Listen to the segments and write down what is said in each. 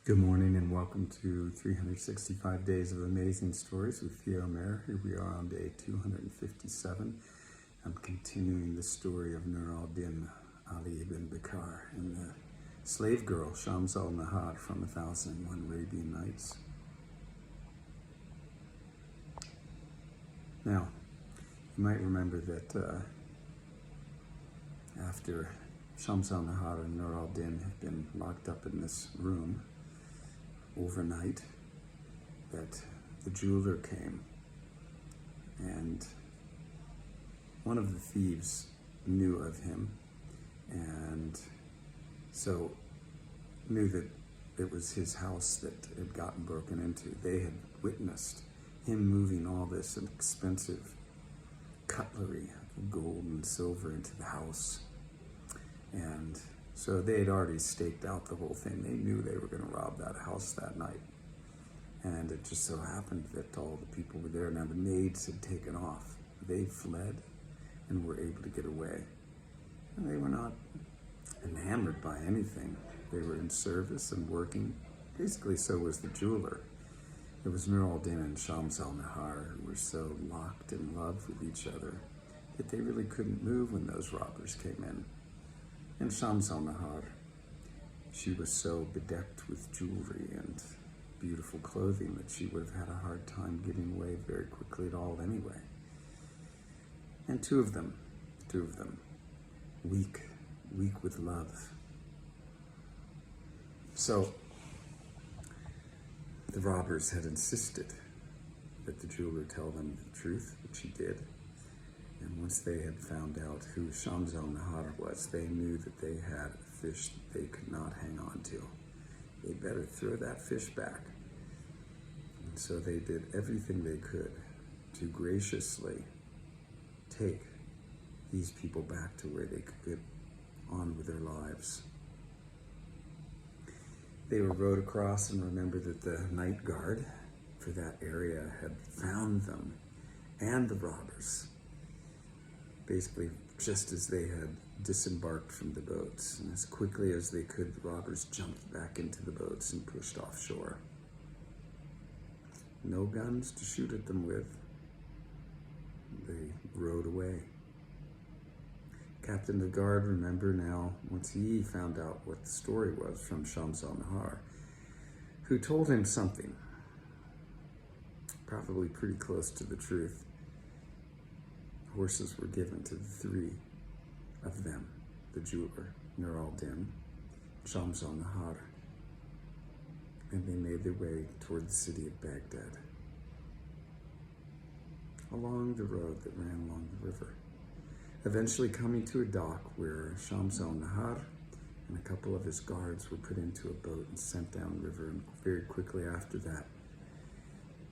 Good morning and welcome to 365 Days of Amazing Stories with Theo Mayer. Here we are on day 257. I'm continuing the story of Nur al-Din Ali ibn Bakar and the slave girl Shams al-Nahar from 1001 Arabian Nights. Now, you might remember that after Shams al-Nahar and Nur al-Din have been locked up in this room overnight, that the jeweler came, and one of the thieves knew of him, and so knew that it was his house that had gotten broken into. They had witnessed him moving all this expensive cutlery of gold and silver into the house, and so they had already staked out the whole thing. They knew they were going to rob that house that night. And it just so happened that all the people were there. Now the maids had taken off. They fled and were able to get away. And they were not enamored by anything. They were in service and working. Basically, so was the jeweler. It was Nur al-Din and Shams al-Nahar who were so locked in love with each other that they really couldn't move when those robbers came in. And Shams al-Nahar, she was so bedecked with jewelry and beautiful clothing that she would have had a hard time getting away very quickly at all anyway. And two of them, weak with love. So the robbers had insisted that the jeweler tell them the truth, which he did. And once they had found out who Shams al-Nahar was, they knew that they had a fish that they could not hang on to. They better throw that fish back. And so they did everything they could to graciously take these people back to where they could get on with their lives. They were rowed across, and remember that the night guard for that area had found them and the robbers, basically just as they had disembarked from the boats. And as quickly as they could, the robbers jumped back into the boats and pushed offshore. No guns to shoot at them with. They rowed away. Captain of the guard, remember now, once he found out what the story was from Shams al-Nahar, who told him something, probably pretty close to the truth. Horses were given to the three of them, the jeweler, Nur al-Din, Shams al-Nahar, and they made their way toward the city of Baghdad, along the road that ran along the river, eventually coming to a dock where Shams al-Nahar and a couple of his guards were put into a boat and sent down river, and very quickly after that,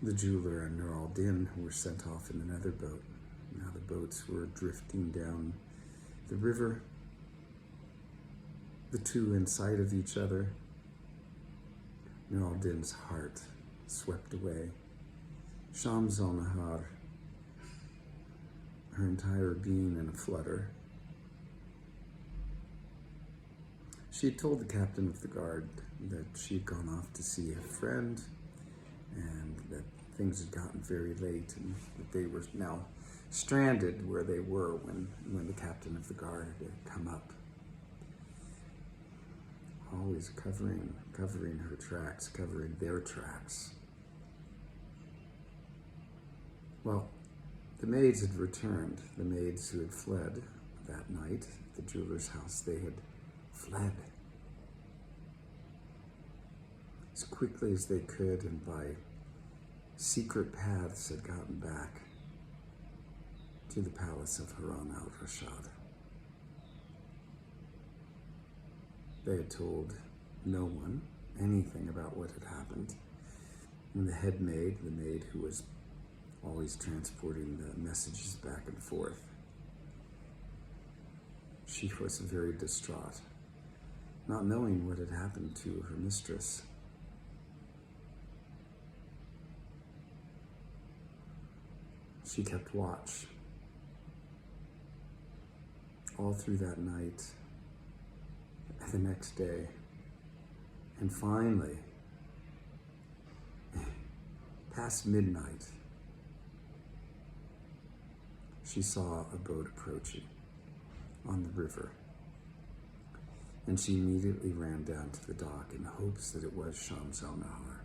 the jeweler and Nur al-Din were sent off in another boat. Now the boats were drifting down the river, the two in sight of each other. Nur al-Din's heart swept away. Shams al-Nahar, her entire being in a flutter. She had told the captain of the guard that she had gone off to see a friend and that things had gotten very late and that they were now stranded where they were when the captain of the guard had come up. Always covering her tracks, covering their tracks. Well, the maids had returned, the maids who had fled that night at the jeweler's house. They had fled as quickly as they could, and by secret paths had gotten back to the palace of Harun al-Rashid. They had told no one anything about what had happened. And the head maid, the maid who was always transporting the messages back and forth, she was very distraught, not knowing what had happened to her mistress. She kept watch all through that night, the next day, and finally, Past midnight, she saw a boat approaching on the river, and she immediately ran down to the dock in hopes that it was Shams al-Nahar,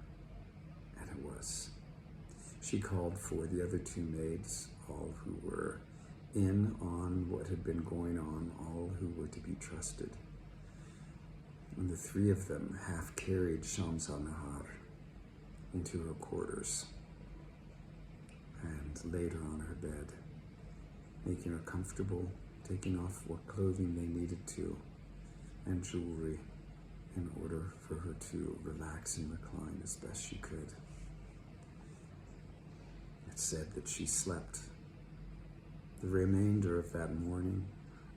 and it was. She called for the other two maids, all who were in on what had been going on, all who were to be trusted. And the three of them half carried Shams al-Nahar into her quarters and laid her on her bed, making her comfortable, taking off what clothing they needed to, and jewelry, in order for her to relax and recline as best she could. It said that she slept the remainder of that morning,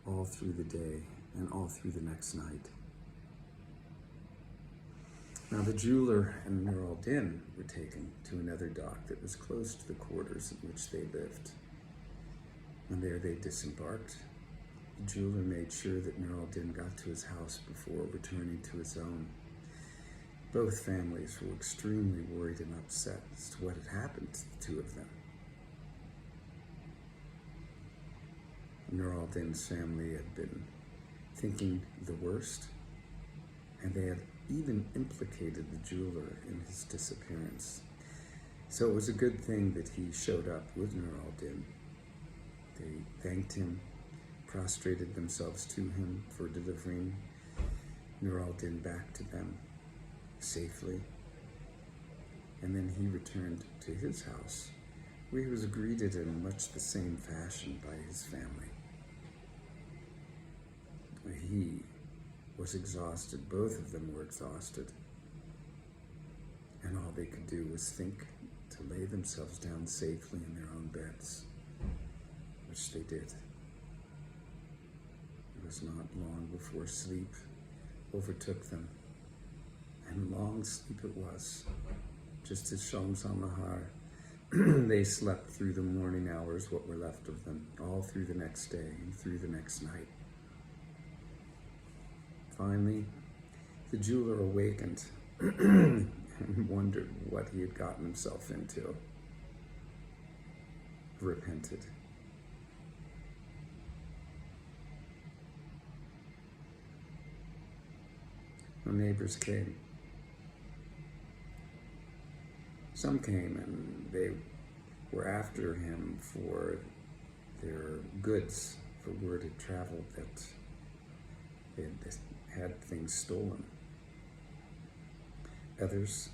all through the day, and all through the next night. Now the jeweler and Nur al-Din were taken to another dock that was close to the quarters in which they lived. And there they disembarked. The jeweler made sure that Nur al-Din got to his house before returning to his own. Both families were extremely worried and upset as to what had happened to the two of them. Nur al-Din's family had been thinking the worst, and they had even implicated the jeweler in his disappearance. So it was a good thing that he showed up with Nur al-Din. They thanked him, prostrated themselves to him for delivering Nur al-Din back to them safely. And then he returned to his house, where he was greeted in much the same fashion by his family. He was exhausted. Both of them were exhausted. And all they could do was think to lay themselves down safely in their own beds, which they did. It was not long before sleep overtook them, and long sleep it was. Just as Shams al-Nahar, they slept through the morning hours, what were left of them, all through the next day and through the next night. Finally, the jeweler awakened and wondered what he had gotten himself into. Repented. The neighbors came. Some came and they were after him for their goods, for word had traveled that they had things stolen. Others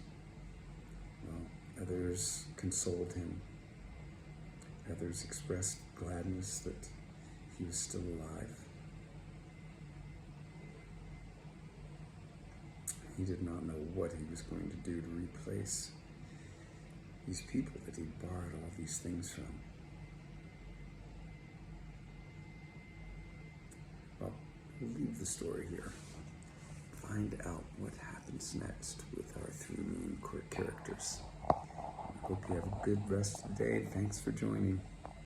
consoled him. Others expressed gladness that he was still alive. He did not know what he was going to do to replace these people that he'd borrowed all these things from. Well, we'll leave the story here. Find out what happens next with our three main characters. I hope you have a good rest of the day. Thanks for joining.